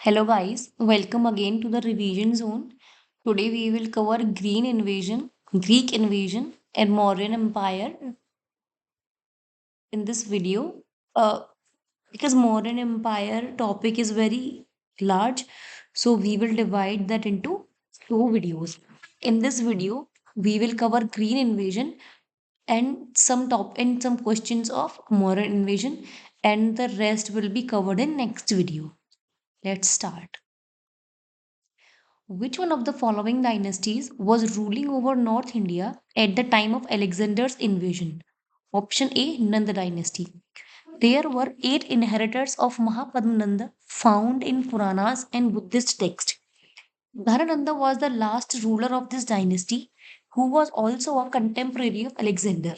Hello guys, welcome again to the revision zone. Today we will cover Green invasion, Greek invasion, and Mauryan Empire in this video. Uh, because Mauryan Empire topic is very large, so we will divide that into two videos. In this video, we will cover Green invasion and some questions of Mauryan invasion, and the rest will be covered in next video. Let's start. Which one of the following dynasties was ruling over North India at the time of Alexander's invasion? Option A, Nanda dynasty. There were eight inheritors of Mahapadmananda found in Puranas and Buddhist texts. Dhanananda was the last ruler of this dynasty, who was also a contemporary of Alexander.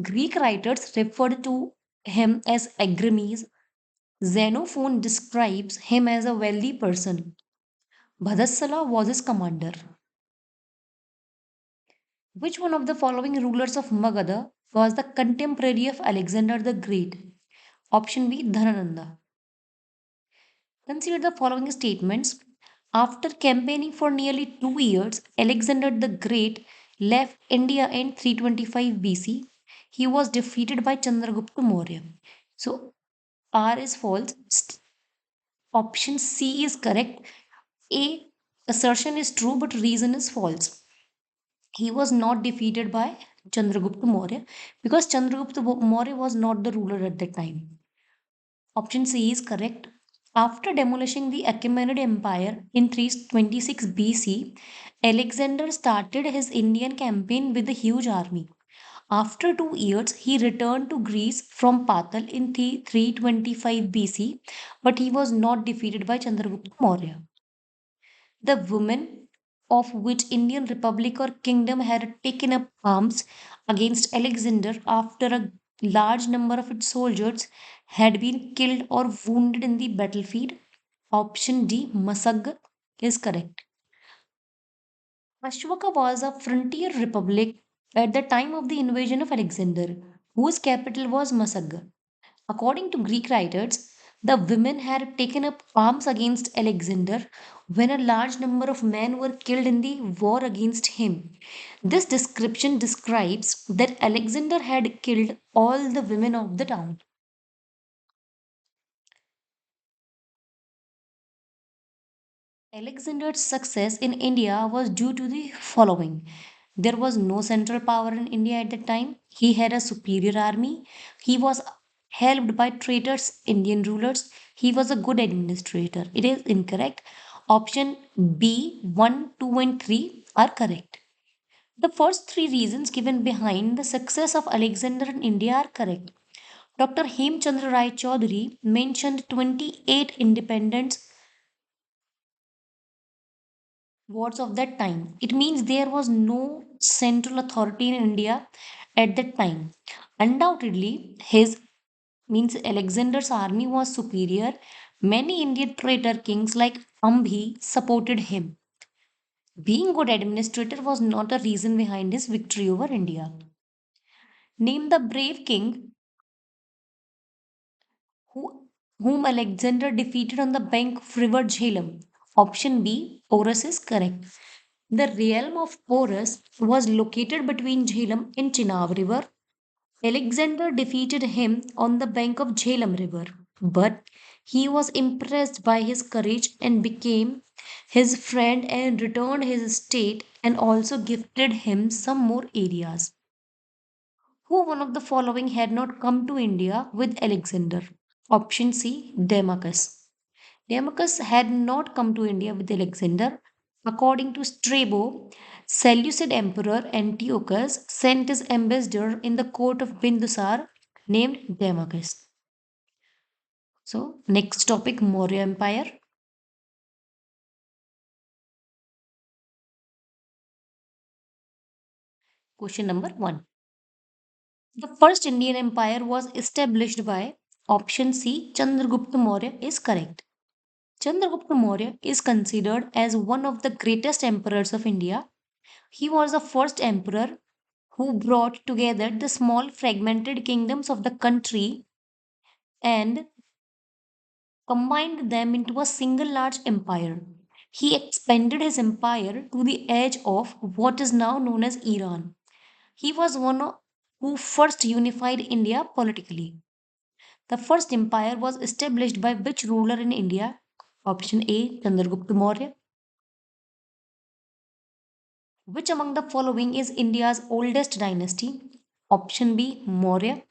Greek writers referred to him as Agrames. Xenophon describes him as a wealthy person. Bhadasala was his commander. Which one of the following rulers of Magadha was the contemporary of Alexander the Great? Option B, Dhanananda. Consider the following statements. After campaigning for nearly 2 years, Alexander the Great left India in 325 BC. He was defeated by Chandragupta Maurya. So R is false. Option C is correct. A assertion is true, but reason is false. He was not defeated by Chandragupta Maurya because Chandragupta Maurya was not the ruler at that time. Option C is correct. After demolishing the Achaemenid Empire in 326 BC, Alexander started his Indian campaign with a huge army. After 2 years, he returned to Greece from Patal in 325 BC, but he was not defeated by Chandragupta Maurya. The women of which Indian Republic or Kingdom had taken up arms against Alexander after a large number of its soldiers had been killed or wounded in the battlefield. Option D, Masag, is correct. Ashwaka was a frontier republic at the time of the invasion of Alexander, whose capital was Masag. According to Greek writers, the women had taken up arms against Alexander when a large number of men were killed in the war against him. This description describes that Alexander had killed all the women of the town. Alexander's success in India was due to the following. There was no central power in India at the time. He had a superior army. He was helped by traitors, Indian rulers. He was a good administrator. It is incorrect. Option B, 1, 2, and 3 are correct. The first three reasons given behind the success of Alexander in India are correct. Dr. Hemchandra Rai Chaudhary mentioned 28 independent words of that time. It means there was no central authority in India at that time. Undoubtedly, his means Alexander's army was superior. Many Indian traitor kings like Ambhi supported him. Being good administrator was not a reason behind his victory over India. Name the brave king who, whom Alexander defeated on the bank of river Jhelum. Option B, Porus is correct. The realm of Porus was located between Jhelum and Chenab river. Alexander defeated him on the bank of Jhelum river, but he was impressed by his courage and became his friend and returned his estate and also gifted him some more areas. Who one of the following had not come to India with Alexander? Option C, Demachus. Demachus had not come to India with Alexander. According to Strabo, Seleucid Emperor Antiochus sent his ambassador in the court of Bindusar named Demachus. So, next topic, Maurya Empire. Question number 1. The first Indian empire was established by option C, Chandragupta Maurya is correct. Chandragupta Maurya is considered as one of the greatest emperors of India. He was the first emperor who brought together the small fragmented kingdoms of the country and combined them into a single large empire. He expanded his empire to the edge of what is now known as Iran. He was who first unified India politically. The first empire was established by which ruler in India? Option A, Chandragupta Maurya. Which among the following is India's oldest dynasty? Option B, Maurya.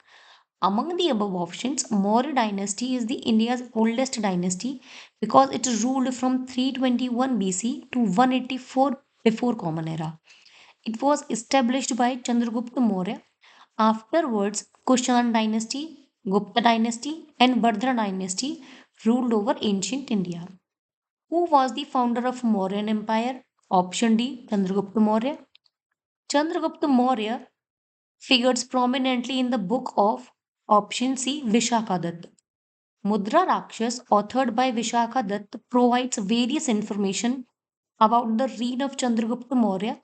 Among the above options, Maurya dynasty is the India's oldest dynasty because it ruled from 321 BC to 184 before Common Era. It was established by Chandragupta Maurya. Afterwards, Kushan dynasty, Gupta dynasty, and Vardhana dynasty ruled over ancient India. Who was the founder of Mauryan Empire? Option D, Chandragupta Maurya. Chandragupta Maurya figures prominently in the book of option C, Vishakadatta. Mudra Rakshas, authored by Vishakadatta, provides various information about the reign of Chandragupta Maurya.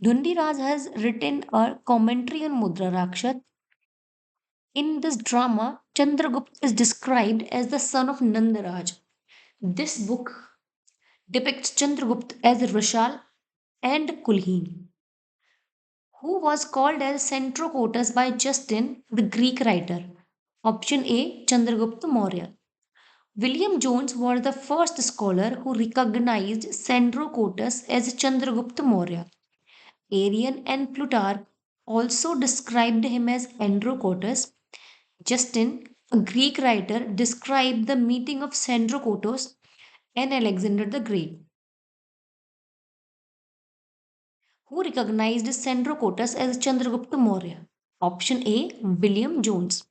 Dhundiraj has written a commentary on Mudra Rakshas. In this drama, Chandragupta is described as the son of Nandaraj. This book depicts Chandragupta as Rishal and Kulheen, who was called as Centrocotus by Justin, the Greek writer. Option A, Chandragupta Maurya. William Jones was the first scholar who recognized Centrocotus as Chandragupta Maurya. Arian and Plutarch also described him as Androcotus. Justin, a Greek writer, described the meeting of Centrocotus and Alexander the Great, who recognized Centrocotus as Chandragupta Maurya. Option A, William Jones.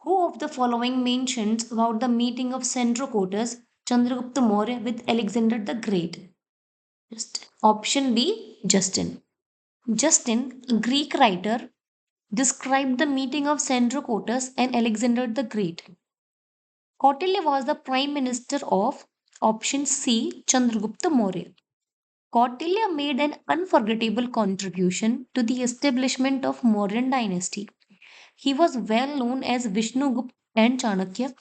Who of the following mentions about the meeting of Centrocotus, Chandragupta Maurya with Alexander the Great? Option B, Justin. Justin, a Greek writer, described the meeting of Centrocotus and Alexander the Great. Kautilya was the prime minister of option C, Chandragupta Maurya. Kautilya made an unforgettable contribution to the establishment of Mauryan dynasty. He was well known as Vishnugupta and Chanakya.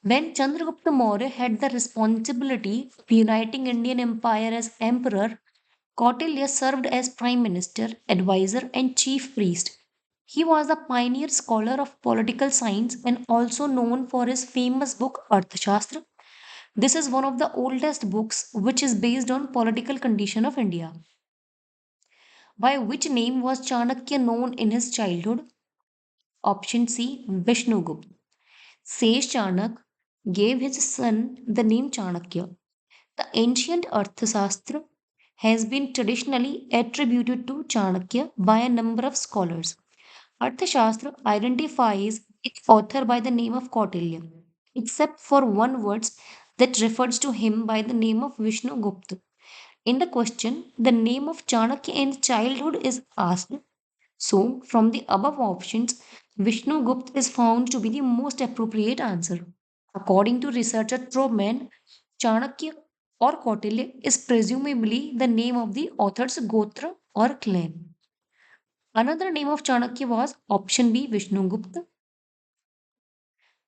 When Chandragupta Maurya had the responsibility of uniting Indian Empire as emperor, Kautilya served as prime minister, advisor, and chief priest. He was a pioneer scholar of political science and also known for his famous book Arthashastra. This is one of the oldest books which is based on political condition of India. By which name was Chanakya known in his childhood? Option C, Vishnugupta. Says Chanak gave his son the name Chanakya. The ancient Arthashastra has been traditionally attributed to Chanakya by a number of scholars. Arthashastra identifies its author by the name of Kautilya, except for one word that refers to him by the name of Vishnu Gupta. In the question, the name of Chanakya in childhood is asked. So, from the above options, Vishnu Gupta is found to be the most appropriate answer. According to researcher Trobman, Chanakya or Kautilya is presumably the name of the author's Gotra or clan. Another name of Chanakya was option B, Vishnugupta.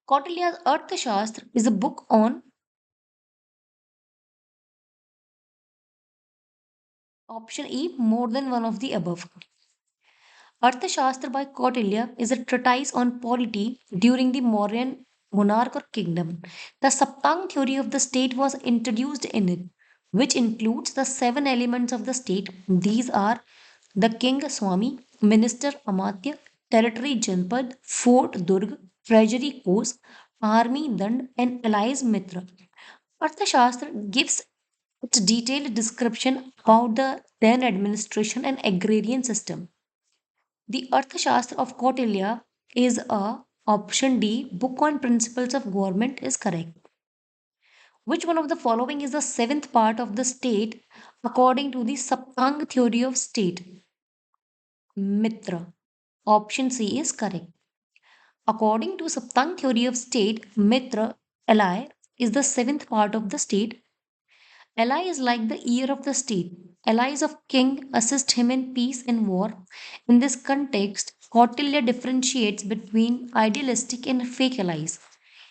Kautilya's Arthashastra is a book on option E, more than one of the above. Arthashastra by Kautilya is a treatise on polity during the Mauryan monarch or kingdom. The Saptang theory of the state was introduced in it, which includes the seven elements of the state. These are the king Swami, minister Amatya, territory Janpad, fort Durg, treasury Kos, army Dand, and allies Mitra. Arthashastra gives its detailed description about the then administration and agrarian system. The Arthashastra of Kautilya is a option D book on principles of government is correct. Which one of the following is the seventh part of the state according to the Saptang theory of state? Mitra. Option C is correct. According to Saptang theory of state, Mitra, ally, is the seventh part of the state. Ally is like the ear of the state. Allies of king assist him in peace and war. In this context, Kautilya differentiates between idealistic and fake allies.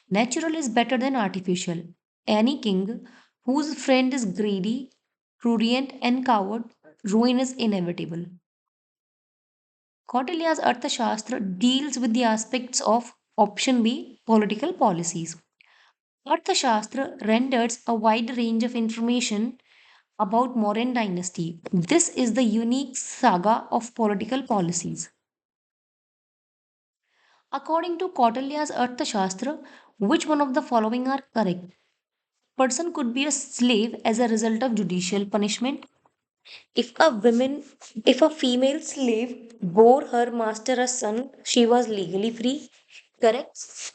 Natural is better than artificial. Any king whose friend is greedy, prurient, and coward, ruin is inevitable. Kautilya's Arthashastra deals with the aspects of option B political policies. Arthashastra renders a wide range of information about Mauryan dynasty. This is the unique saga of political policies. According to Kautilya's Arthashastra, which one of the following are correct? Person could be a slave as a result of judicial punishment. If a woman, if a female slave bore her master a son, she was legally free. Correct.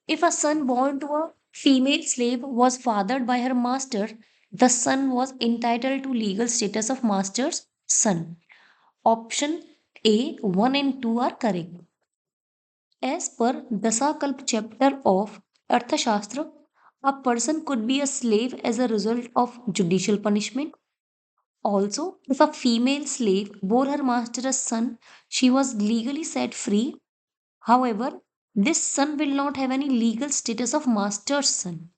If a son born to a female slave was fathered by her master, the son was entitled to legal status of master's son. Option A, 1 and 2 are correct. As per Dasakalp chapter of Arthashastra, a person could be a slave as a result of judicial punishment. Also, if a female slave bore her master a son, she was legally set free. However, this son will not have any legal status of master's son.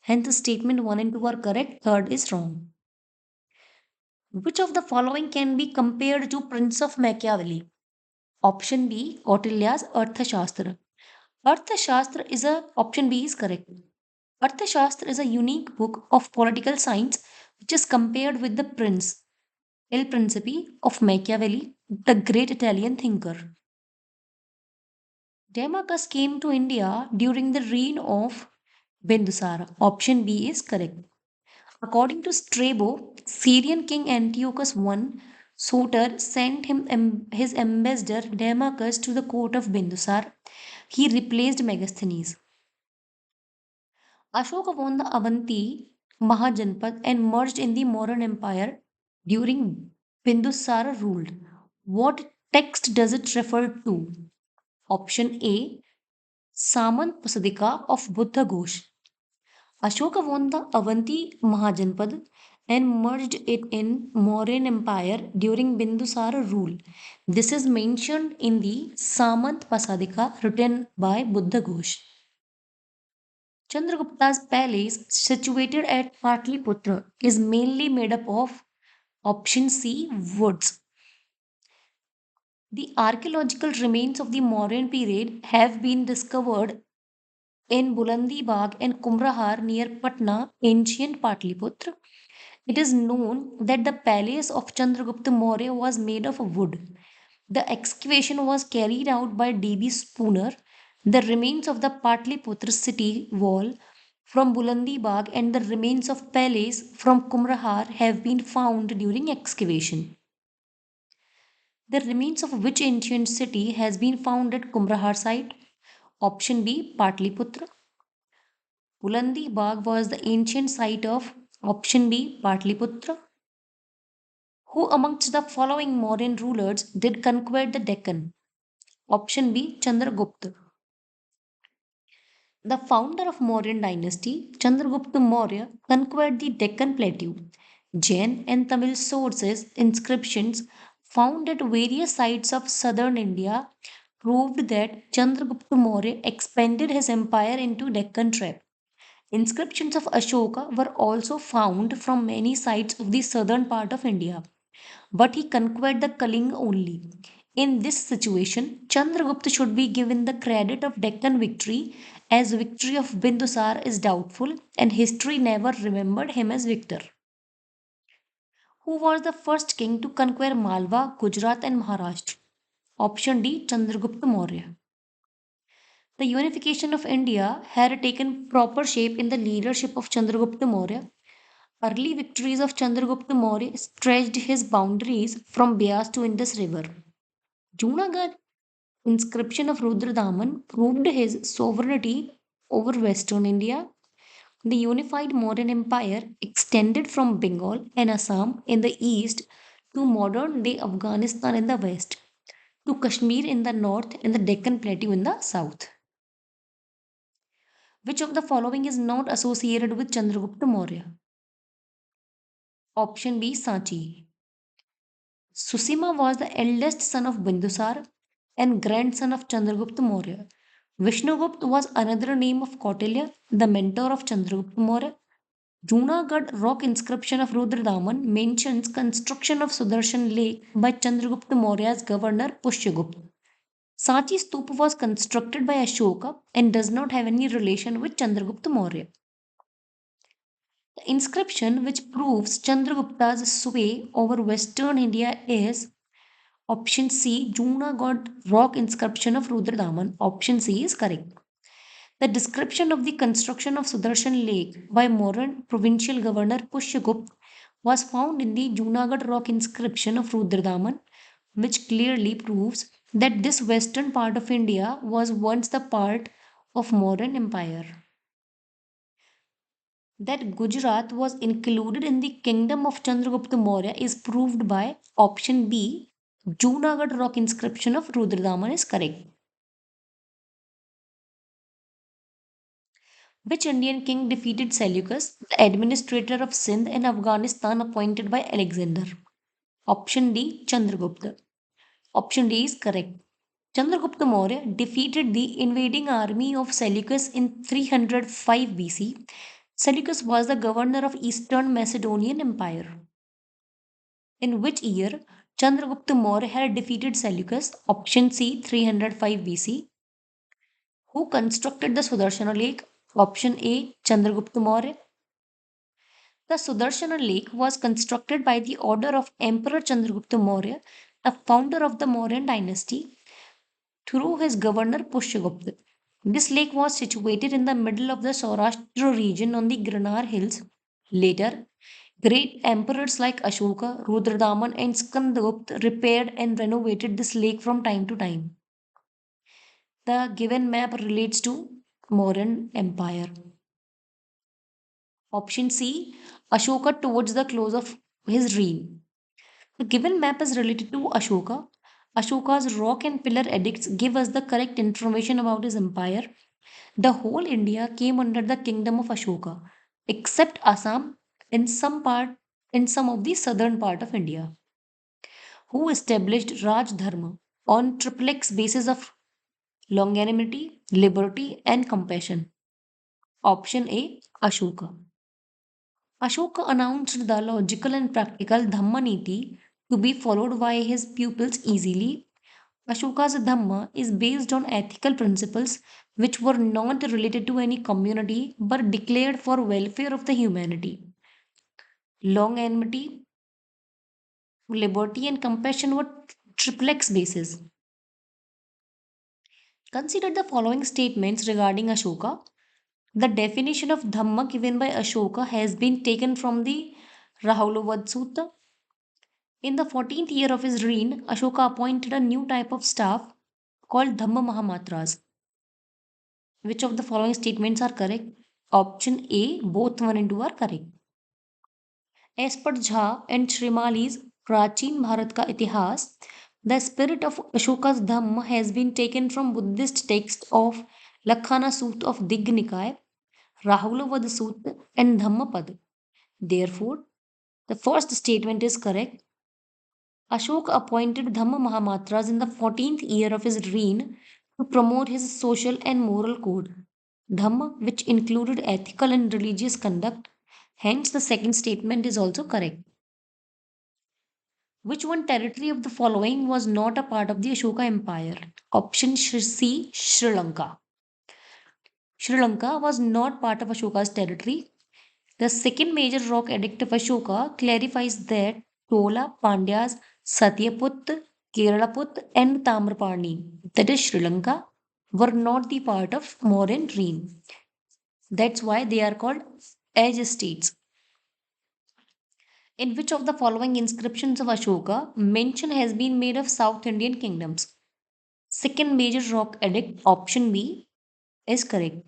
Hence, statement 1 and 2 are correct, third is wrong. Which of the following can be compared to Prince of Machiavelli? Option B, Kautilya's Arthashastra. Arthashastra is a option B is correct. Arthashastra is a unique book of political science which is compared with the Prince, Il Principe of Machiavelli, the great Italian thinker. Demacus came to India during the reign of Bindusara. Option B is correct. According to Strabo, Syrian king Antiochus I Soter sent him his ambassador Demacus to the court of Bindusar. He replaced Megasthenes. Ashoka won the Avanti Mahajanpad and merged in the Mauryan Empire during Bindusara ruled. What text does it refer to? Option A, Samant Pasadika of Buddha Ghosh. Ashoka won the Avanti Mahajanpad and merged it in Mauryan Empire during Bindusara rule. This is mentioned in the Samant Pasadika written by Buddha Ghosh. Chandragupta's palace, situated at Patliputra, is mainly made up of option C woods. The archaeological remains of the Mauryan period have been discovered in Bulandi Bagh and Kumrahar near Patna, ancient Patliputra. It is known that the palace of Chandragupta Maurya was made of wood. The excavation was carried out by D.B. Spooner. The remains of the Patliputra city wall from Bulandi Bagh and the remains of palace from Kumrahar have been found during excavation. The remains of which ancient city has been found at Kumrahar site? Option B, Patliputra. Bulandi Bagh was the ancient site of option B, Patliputra. Who amongst the following Mauryan rulers did conquer the Deccan? Option B, Chandragupta. The founder of Mauryan dynasty, Chandragupta Maurya, conquered the Deccan Plateau. Jain and Tamil sources, inscriptions found at various sites of southern India proved that Chandragupta Maurya expanded his empire into Deccan tract. Inscriptions of Ashoka were also found from many sites of the southern part of India, but he conquered the Kalinga only. In this situation, Chandragupta should be given the credit of Deccan victory, as victory of Bindusar is doubtful and history never remembered him as victor. Who was the first king to conquer Malwa, Gujarat and Maharashtra? Option D, Chandragupta Maurya. The unification of India had taken proper shape in the leadership of Chandragupta Maurya. Early victories of Chandragupta Maurya stretched his boundaries from Beas to Indus River. Junagadh inscription of Rudradaman proved his sovereignty over western India. The unified Mauryan Empire extended from Bengal and Assam in the east to modern day Afghanistan in the west, to Kashmir in the north and the Deccan Plateau in the south. Which of the following is not associated with Chandragupta Maurya? Option B, Sanchi. Susima was the eldest son of Bindusar and grandson of Chandragupta Maurya. Vishnugupta was another name of Kautilya, the mentor of Chandragupta Maurya. Junagadh rock inscription of Rudradaman mentions construction of Sudarshan Lake by Chandragupta Maurya's governor Pushyagupta. Sanchi Stupa was constructed by Ashoka and does not have any relation with Chandragupta Maurya. The inscription which proves Chandragupta's sway over western India is option C, Junagadh rock inscription of Rudradaman. Option C is correct. The description of the construction of Sudarshan Lake by Moran provincial governor Pushyagupta was found in the Junagadh rock inscription of Rudradaman, which clearly proves that this western part of India was once the part of Mauryan Empire. That Gujarat was included in the kingdom of Chandragupta Maurya is proved by option B. Junagadh rock inscription of Rudradaman is correct. Which Indian king defeated Seleucus, the administrator of Sindh and Afghanistan appointed by Alexander? Option D. Chandragupta. Option D is correct. Chandragupta Maurya defeated the invading army of Seleucus in 305 BC. Seleucus was the governor of Eastern Macedonian Empire. In which year Chandragupta Maurya had defeated Seleucus? Option C 305 BC. Who constructed the Sudarshana Lake? Option A Chandragupta Maurya. The Sudarshana Lake was constructed by the order of Emperor Chandragupta Maurya, the founder of the Mauryan dynasty, through his governor Pushyagupta. This lake was situated in the middle of the Saurashtra region on the Granar hills. Later, great emperors like Ashoka, Rudradaman, and Skandagupta repaired and renovated this lake from time to time. The given map relates to Mauryan Empire. Option C, Ashoka towards the close of his reign. The given map is related to Ashoka. Ashoka's rock and pillar edicts give us the correct information about his empire. The whole India came under the kingdom of Ashoka, except Assam in some of the southern part of India, who established Raj Dharma on triplex basis of longanimity, liberty, and compassion. Option A, Ashoka. Ashoka announced the logical and practical Dhamma Niti to be followed by his pupils easily. Ashoka's Dhamma is based on ethical principles which were not related to any community but declared for welfare of the humanity. Longanimity, liberty, and compassion were triplex bases. Consider the following statements regarding Ashoka. The definition of Dhamma given by Ashoka has been taken from the Rahulavad Sutta. In the 14th year of his reign, Ashoka appointed a new type of staff called Dhamma Mahamatras. Which of the following statements are correct? Option A, both 1 and 2 are correct. As per Jha and Shrimali's Prachin Bharat Ka Itihas, the spirit of Ashoka's Dhamma has been taken from Buddhist texts of Lakhana Sutta of Digh Nikaya, Rahulavad Sutta, and Dhammapad. Therefore, the first statement is correct. Ashoka appointed Dhamma Mahamatras in the 14th year of his reign to promote his social and moral code. Dhamma, which included ethical and religious conduct. Hence, the second statement is also correct. Which one territory of the following was not a part of the Ashoka Empire? Option C, Sri Lanka. Sri Lanka was not part of Ashoka's territory. The second major rock edict of Ashoka clarifies that Chola, Pandyas, Satyaput, Keralaput, and Tamraparni, that is Sri Lanka, were not the part of Mauryan reign. That's why they are called edge states. In which of the following inscriptions of Ashoka mention has been made of South Indian kingdoms? Second major rock edict, option B, is correct.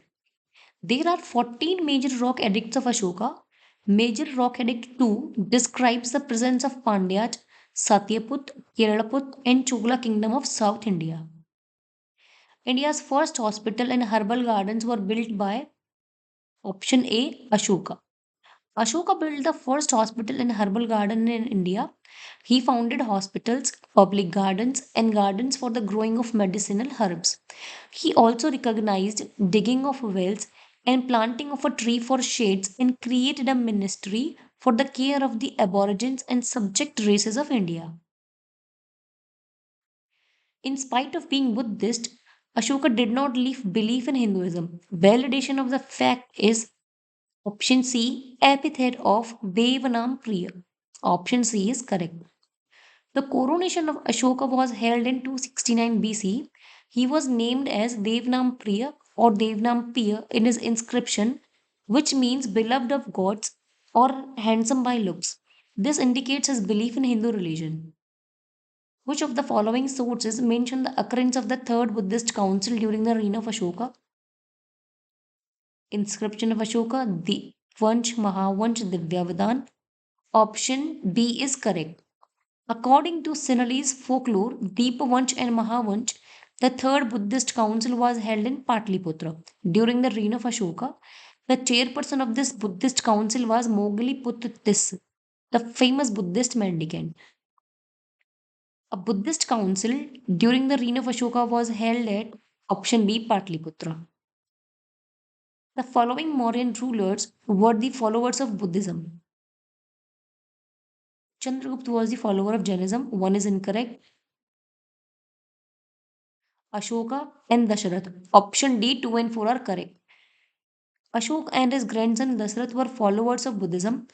There are 14 major rock edicts of Ashoka. Major rock edict 2 describes the presence of Pandyas, Satyaput, Keralaput, and Chola kingdom of South India. India's first hospital and herbal gardens were built by option A, Ashoka. Ashoka built the first hospital and herbal garden in India. He founded hospitals, public gardens, and gardens for the growing of medicinal herbs. He also recognized digging of wells and planting of a tree for shades and created a ministry for the care of the aborigines and subject races of India. In spite of being Buddhist, Ashoka did not leave belief in Hinduism. Validation of the fact is option C, epithet of Devanam Priya. Option C is correct. The coronation of Ashoka was held in 269 BC. He was named as Devanam Priya or Devanam Priya in his inscription, which means beloved of gods or handsome by looks. This indicates his belief in Hindu religion. Which of the following sources mention the occurrence of the third Buddhist council during the reign of Ashoka? Inscription of Ashoka, the Vansh Mahavansh Divyavidan. Option B is correct. According to Sinhalese folklore, Deepavansh and Mahavansh, the third Buddhist council was held in Patliputra during the reign of Ashoka. The chairperson of this Buddhist council was Moggaliputra Tis, the famous Buddhist mendicant. A Buddhist council during the reign of Ashoka was held at option B Patliputra. The following Mauryan rulers were the followers of Buddhism. Chandragupta was the follower of Jainism. One is incorrect. Ashoka and Dasharath. Option D, 2 and 4 are correct. Ashok and his grandson Dasarath were followers of Buddhism.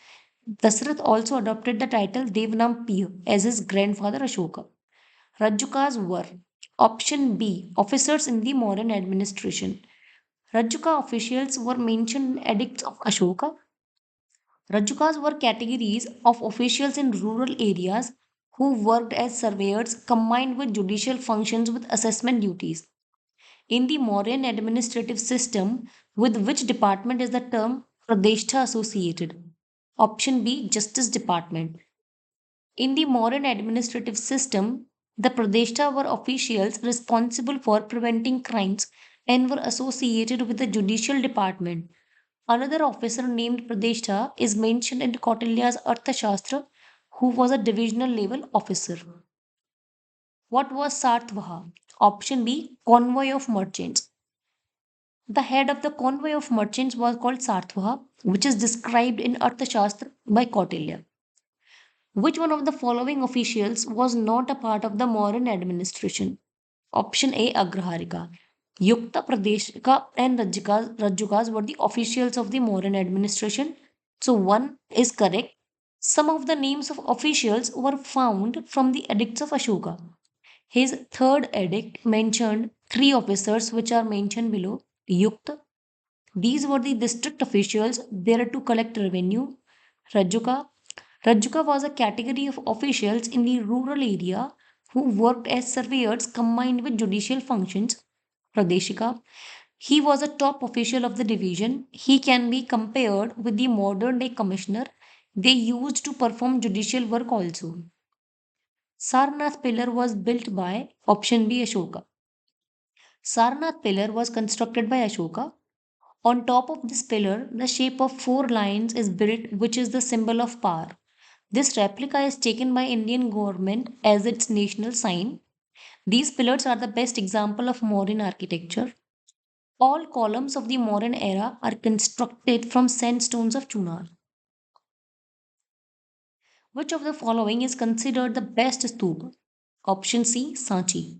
Dasarath also adopted the title Devanampiya as his grandfather Ashoka. Rajukas were option B, officers in the modern administration. Rajuka officials were mentioned in edicts of Ashoka. Rajukas were categories of officials in rural areas who worked as surveyors combined with judicial functions with assessment duties. In the Mauryan administrative system, with which department is the term Pradeshta associated? Option B, Justice Department. In the Mauryan administrative system, the Pradeshta were officials responsible for preventing crimes and were associated with the judicial department. Another officer named Pradeshta is mentioned in Kautilya's Arthashastra, who was a divisional level officer. What was Sartvaha? Option B, convoy of merchants. The head of the convoy of merchants was called Sartvaha, which is described in Arthashastra by Kautilya. Which one of the following officials was not a part of the Mauryan administration? Option A, Agraharika. Yukta, Pradeshika, and Rajukas were the officials of the Mauryan administration. So one is correct. Some of the names of officials were found from the edicts of Ashoka. His third edict mentioned three officers, which are mentioned below. Yukta, these were the district officials there to collect revenue. Rajuka. Rajuka was a category of officials in the rural area who worked as surveyors combined with judicial functions. Pradeshika. He was a top official of the division. He can be compared with the modern day commissioner they used to perform judicial work also. Sarnath pillar was built by option B Ashoka. Sarnath pillar was constructed by Ashoka. On top of this pillar, the shape of four lions is built, which is the symbol of power. This replica is taken by Indian government as its national sign. These pillars are the best example of Mauryan architecture. All columns of the Mauryan era are constructed from sandstones of Chunar. Which of the following is considered the best stupa? Option C, Sanchi.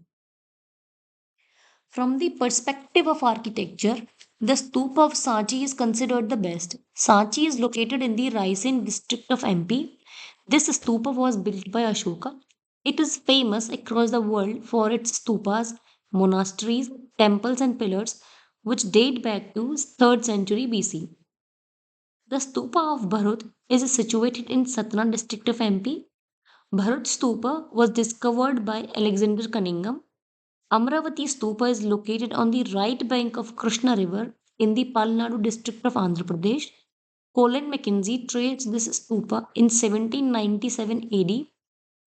From the perspective of architecture, the stupa of Sanchi is considered the best. Sanchi is located in the Raisen district of MP. This stupa was built by Ashoka. It is famous across the world for its stupas, monasteries, temples, and pillars, which date back to 3rd century BC. The stupa of Bharut is situated in Satna district of MP. Bharut stupa was discovered by Alexander Cunningham. Amravati Stupa is located on the right bank of Krishna River in the Palnadu district of Andhra Pradesh. Colin Mackenzie traced this stupa in 1797 AD.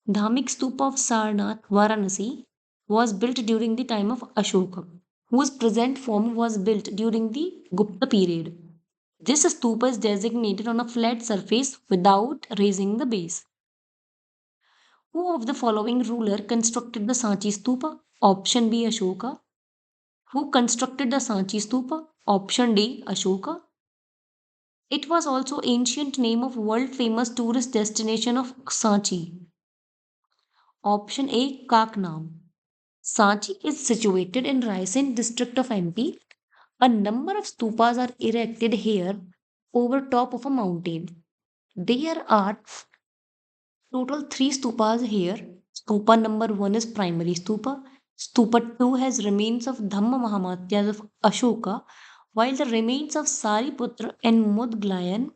Dhamik Stupa of Sarnath, Varanasi, was built during the time of Ashoka, whose present form was built during the Gupta period. This stupa is designated on a flat surface without raising the base. Who of the following ruler constructed the Sanchi Stupa? Option B Ashoka. Who constructed the Sanchi Stupa? Option D Ashoka. It was also ancient name of world famous tourist destination of Sanchi. Option A Kaknam. Sanchi is situated in Raisen district of MP. A number of stupas are erected here over top of a mountain. There are total three stupas here. Stupa number one is primary stupa. Stupa two has remains of Dhamma Mahamatyas of Ashoka, while the remains of Sariputra and Mudglayan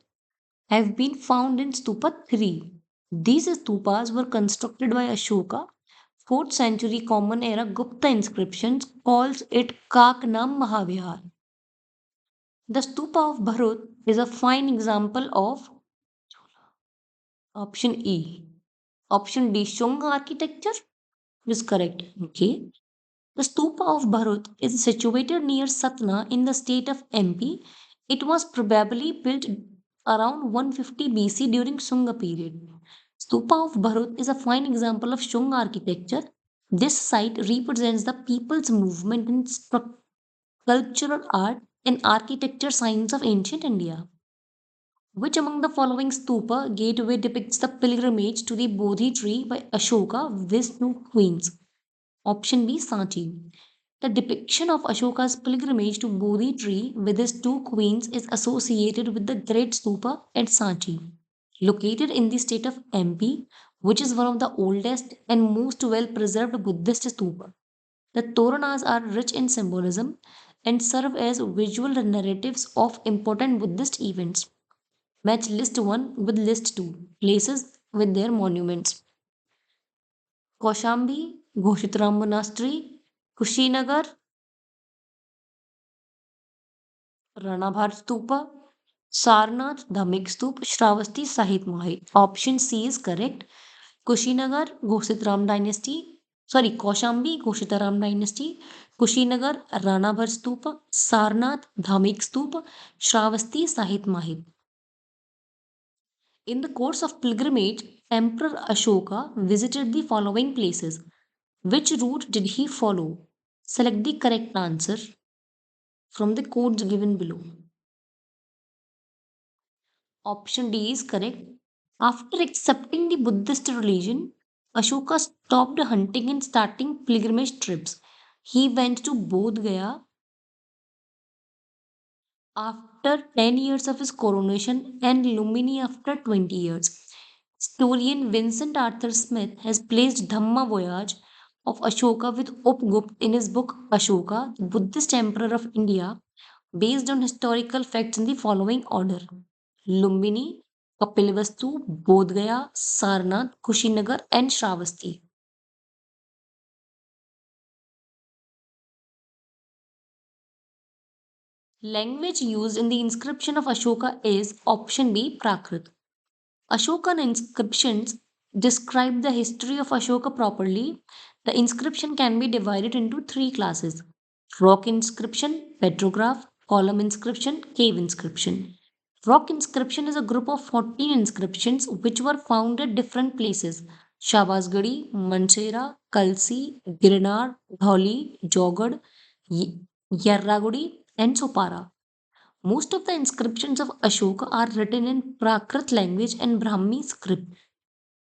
have been found in Stupa 3. These stupas were constructed by Ashoka. 4th century Common Era Gupta inscriptions calls it Kaknam Mahavihar. The Stupa of Bharut is a fine example of option E. Option D, Shunga architecture is correct. Okay. The Stupa of Bharut is situated near Satna in the state of MP. It was probably built around 150 BC during Shunga period. Stupa of Bharut is a fine example of Shunga architecture. This site represents the people's movement in sculptural art and architecture signs of ancient India. Which among the following stupa gateway depicts the pilgrimage to the Bodhi tree by Ashoka with two queens? Option B Sanchi. The depiction of Ashoka's pilgrimage to Bodhi tree with his two queens is associated with the great stupa at Sanchi, located in the state of MP, which is one of the oldest and most well preserved Buddhist stupa. The Toranas are rich in symbolism and serve as visual narratives of important Buddhist events. Match list 1 with list 2. Places with their monuments. Kaushambi, Ghositram Monastery, Kushinagar, Ranabhat Stupa, Sarnath, Dhamik Stupa, Shravasti, Sahit Mahit. Option C is correct. Kushinagar, Ghositram Dynasty. Sorry, Kaushambi, Ghositaram Dynasty. Kushinagar, Ranabhat Stupa, Sarnath, Dhamik Stupa, Shravasti, Sahit Mahit. In the course of pilgrimage, Emperor Ashoka visited the following places. Which route did he follow? Select the correct answer from the codes given below. Option D is correct. After accepting the Buddhist religion, Ashoka stopped hunting and starting pilgrimage trips. He went to Bodh Gaya after 10 years of his coronation and Lumini after 20 years. Historian Vincent Arthur Smith has placed Dhamma Voyage of Ashoka with Upgupta in his book Ashoka, the Buddhist Emperor of India, based on historical facts in the following order: Lumbini, Kapilvastu, Bodh Gaya, Sarnath, Kushinagar, and Shravasti. Language used in the inscription of Ashoka is option B Prakrit. Ashokan inscriptions describe the history of Ashoka properly. The inscription can be divided into three classes: rock inscription, petrograph, column inscription, cave inscription. Rock inscription is a group of 14 inscriptions which were found at different places: Shabasgadi, Manchera, Kalsi, Girinar, Dhauli, Jogad, Yarragudi, and Sopara. Most of the inscriptions of Ashoka are written in Prakrit language and Brahmi script,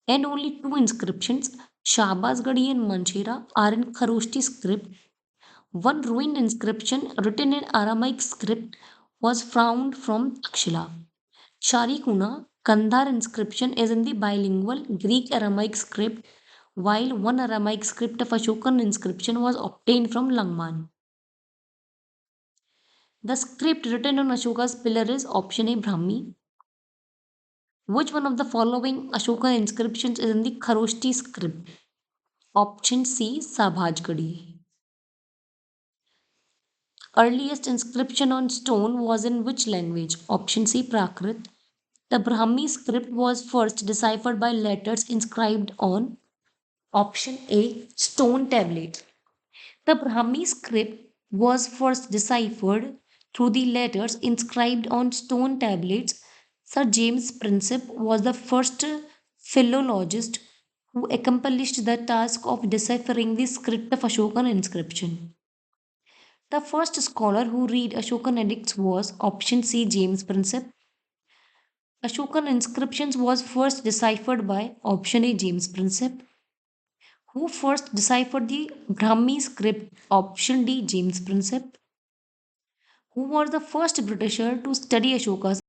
and only two inscriptions, Shabasgadi and Manchera, are in Kharoshti script. One ruined inscription written in Aramaic script was found from Takshila. Sharikuna, Kandhar inscription is in the bilingual Greek Aramaic script, while one Aramaic script of Ashokan inscription was obtained from Langman. The script written on Ashoka's pillar is option A Brahmi. Which one of the following Ashoka inscriptions is in the Kharoshti script? Option C Sabhajgadi. Earliest inscription on stone was in which language? Option C Prakrit. The Brahmi script was first deciphered by letters inscribed on option A stone tablet. The Brahmi script was first deciphered through the letters inscribed on stone tablets. Sir James Princip was the first philologist who accomplished the task of deciphering the script of Ashokan inscription. The first scholar who read Ashokan edicts was option C James Princip. Ashokan inscriptions was first deciphered by option A James Princip. Who first deciphered the Brahmi script? Option D James Princip. Who was the first Britisher to study Ashoka's